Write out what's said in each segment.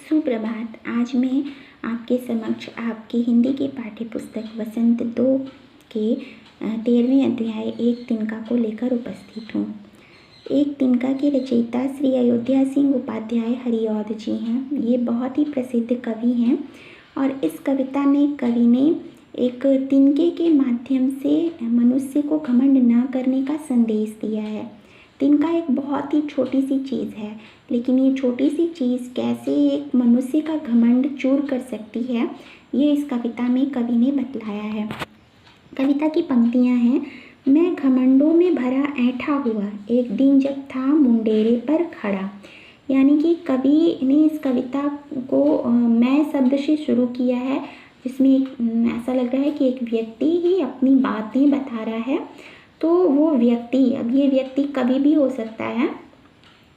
सुप्रभात। आज मैं आपके समक्ष आपकी हिंदी की पाठ्य पुस्तक वसंत 2 के 13वें अध्याय एक तिनका को लेकर उपस्थित हूँ। एक तिनका के रचयिता श्री अयोध्या सिंह उपाध्याय हरिऔध जी हैं। ये बहुत ही प्रसिद्ध कवि हैं और इस कविता में कवि ने एक तिनके के माध्यम से मनुष्य को घमंड न करने का संदेश दिया है। तिनका एक बहुत ही छोटी सी चीज़ है, लेकिन ये छोटी सी चीज़ कैसे एक मनुष्य का घमंड चूर कर सकती है, ये इस कविता में कवि ने बतलाया है। कविता की पंक्तियाँ हैं। मैं घमंडों में भरा ऐंठा हुआ, एक दिन जब था मुंडेरे पर खड़ा। यानी कि कवि ने इस कविता को मैं शब्द से शुरू किया है, जिसमें ऐसा लग रहा है कि एक व्यक्ति ही अपनी बातें बता रहा है। तो वो व्यक्ति, अब ये व्यक्ति कभी भी हो सकता है,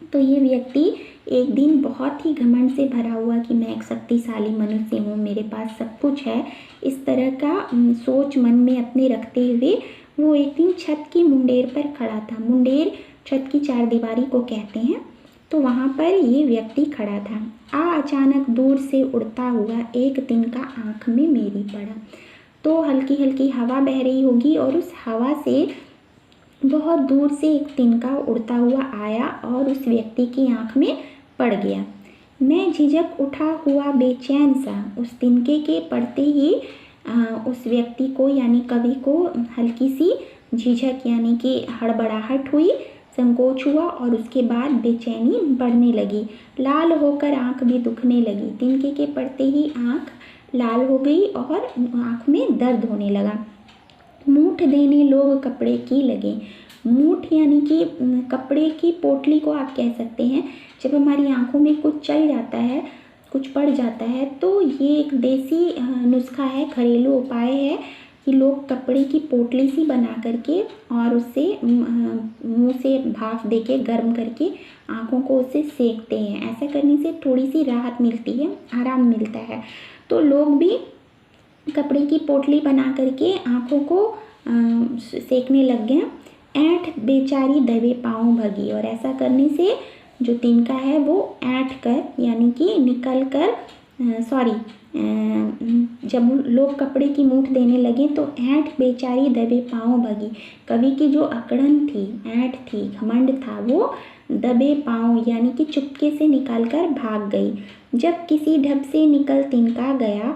तो ये व्यक्ति एक दिन बहुत ही घमंड से भरा हुआ कि मैं एक शक्तिशाली मनुष्य हूँ, मेरे पास सब कुछ है, इस तरह का सोच मन में अपने रखते हुए वो एक दिन छत की मुंडेर पर खड़ा था। मुंडेर छत की चारदीवारी को कहते हैं। तो वहाँ पर ये व्यक्ति खड़ा था। अचानक दूर से उड़ता हुआ एक तिनका आँख में मेरी पड़ा। तो हल्की हल्की हवा बह रही होगी और उस हवा से बहुत दूर से एक तिनका उड़ता हुआ आया और उस व्यक्ति की आंख में पड़ गया। मैं झिझक उठा हुआ बेचैन सा, उस तिनके के पड़ते ही उस व्यक्ति को यानी कवि को हल्की सी झिझक यानी कि हड़बड़ाहट हुई, संकोच हुआ और उसके बाद बेचैनी बढ़ने लगी। लाल होकर आंख भी दुखने लगी। तिनके के पड़ते ही आंख लाल हो गई और आंख में दर्द होने लगा। मूठ देने लोग कपड़े की लगे। मूठ यानी कि कपड़े की पोटली को आप कह सकते हैं। जब हमारी आंखों में कुछ चल जाता है, कुछ पड़ जाता है, तो ये एक देसी नुस्खा है, घरेलू उपाय है कि लोग कपड़े की पोटली सी बना करके और उससे मुंह से भाप देके गर्म करके आँखों को उससे सेकते हैं। ऐसा करने से थोड़ी सी राहत मिलती है, आराम मिलता है। तो लोग भी कपड़े की पोटली बना करके आँखों को सेकने लग गए। ऐंठ बेचारी दबे पाँव भगी, और ऐसा करने से जो तिनका है वो ऐंठ कर यानी कि निकल कर जब लोग कपड़े की मूठ देने लगे तो ऐंठ बेचारी दबे पाँव भगी। कवि की जो अकड़न थी, ऐंठ थी, घमंड था, वो दबे पाँव यानी कि चुपके से निकल कर भाग गई। जब किसी ढब से निकल तिनका गया,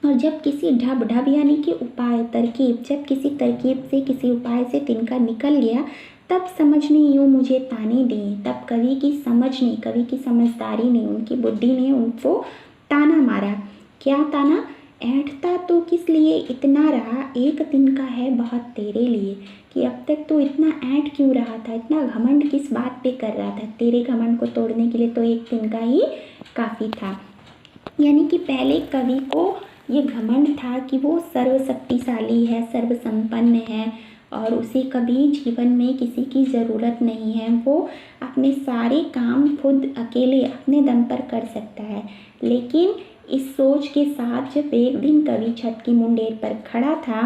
और जब किसी ढब यानी कि उपाय, तरकीब, जब किसी तरकीब से किसी उपाय से तिनका निकल गया, तब समझ ने यूँ मुझे ताने दिए। तब कवि की समझ ने, कवि की समझदारी ने, उनकी बुद्धि ने उनको ताना मारा। क्या ताना? ऐंठता तो किस लिए इतना रहा, एक तिनका है बहुत तेरे लिए। कि अब तक तो इतना ऐंठ क्यों रहा था, इतना घमंड किस बात पे कर रहा था? तेरे घमंड को तोड़ने के लिए तो एक तिनका ही काफ़ी था। यानी कि पहले कवि को ये घमंड था कि वो सर्वशक्तिशाली है, सर्वसंपन्न है और उसे कभी जीवन में किसी की ज़रूरत नहीं है। वो अपने सारे काम खुद अकेले अपने दम पर कर सकता है। लेकिन इस सोच के साथ जब एक दिन कवि छत की मुंडेर पर खड़ा था,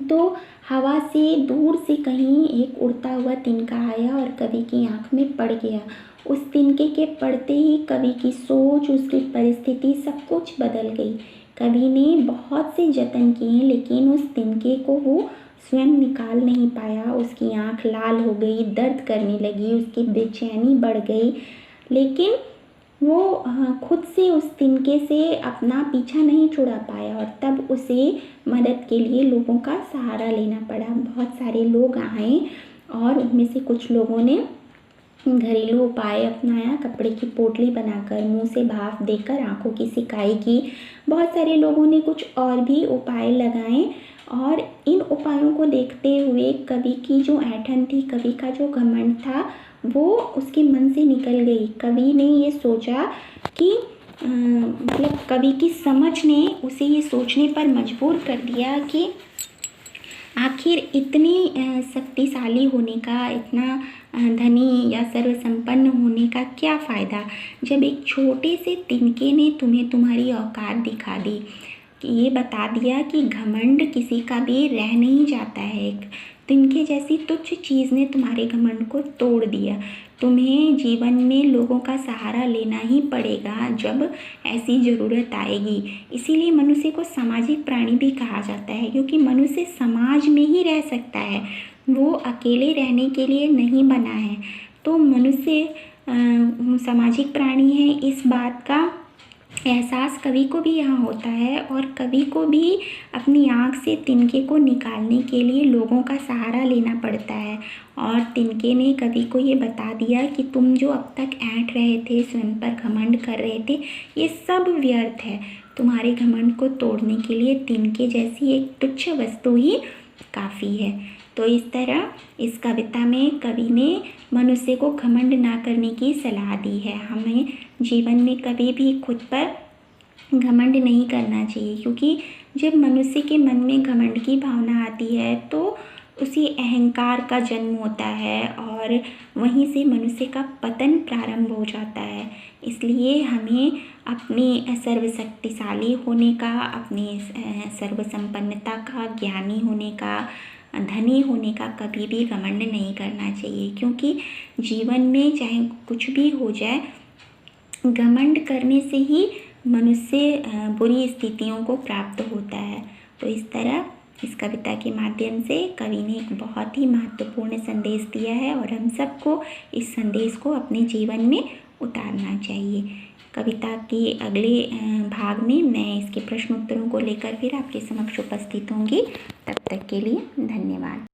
तो हवा से दूर से कहीं एक उड़ता हुआ तिनका आया और कवि की आंख में पड़ गया। उस तिनके के पड़ते ही कवि की सोच, उसकी परिस्थिति, सब कुछ बदल गई। कवि ने बहुत से जतन किए, लेकिन उस तिनके को वो स्वयं निकाल नहीं पाया। उसकी आंख लाल हो गई, दर्द करने लगी, उसकी बेचैनी बढ़ गई, लेकिन वो खुद से उस तिनके से अपना पीछा नहीं छुड़ा पाया और तब उसे मदद के लिए लोगों का सहारा लेना पड़ा। बहुत सारे लोग आए और उनमें से कुछ लोगों ने घरेलू उपाय अपनाया, कपड़े की पोटली बनाकर मुंह से भाप देकर आंखों की सिकाई की। बहुत सारे लोगों ने कुछ और भी उपाय लगाए और इन उपायों को देखते हुए कवि की जो ऐंठन थी, कवि का जो घमंड था, वो उसके मन से निकल गई। कवि ने ये सोचा कि मतलब कवि की समझ ने उसे ये सोचने पर मजबूर कर दिया कि आखिर इतनी शक्तिशाली होने का, इतना धनी या सर्वसंपन्न होने का क्या फ़ायदा, जब एक छोटे से तिनके ने तुम्हें तुम्हारी औकात दिखा दी, कि ये बता दिया कि घमंड किसी का भी रह नहीं जाता है। एक तिनके जैसी तुच्छ चीज़ ने तुम्हारे घमंड को तोड़ दिया। तुम्हें जीवन में लोगों का सहारा लेना ही पड़ेगा जब ऐसी ज़रूरत आएगी। इसीलिए मनुष्य को सामाजिक प्राणी भी कहा जाता है, क्योंकि मनुष्य समाज में ही रह सकता है, वो अकेले रहने के लिए नहीं बना है। तो मनुष्य सामाजिक प्राणी है, इस बात का एहसास कवि को भी यहाँ होता है, और कवि को भी अपनी आँख से तिनके को निकालने के लिए लोगों का सहारा लेना पड़ता है। और तिनके ने कवि को ये बता दिया कि तुम जो अब तक ऐंठ रहे थे, स्वयं पर घमंड कर रहे थे, ये सब व्यर्थ है। तुम्हारे घमंड को तोड़ने के लिए तिनके जैसी एक तुच्छ वस्तु ही काफ़ी है। तो इस तरह इस कविता में कवि ने मनुष्य को घमंड ना करने की सलाह दी है। हमें जीवन में कभी भी खुद पर घमंड नहीं करना चाहिए, क्योंकि जब मनुष्य के मन में घमंड की भावना आती है तो उसी अहंकार का जन्म होता है, और वहीं से मनुष्य का पतन प्रारंभ हो जाता है। इसलिए हमें अपनी सर्वशक्तिशाली होने का, अपनी सर्वसंपन्नता का, ज्ञानी होने का, धनी होने का कभी भी घमंड नहीं करना चाहिए, क्योंकि जीवन में चाहे कुछ भी हो जाए, घमंड करने से ही मनुष्य बुरी स्थितियों को प्राप्त होता है। तो इस तरह इस कविता के माध्यम से कवि ने एक बहुत ही महत्वपूर्ण संदेश दिया है, और हम सबको इस संदेश को अपने जीवन में उतारना चाहिए। कविता के अगले भाग में मैं इसके प्रश्न उत्तरों को लेकर फिर आपके समक्ष उपस्थित होंगी। तब तक के लिए धन्यवाद।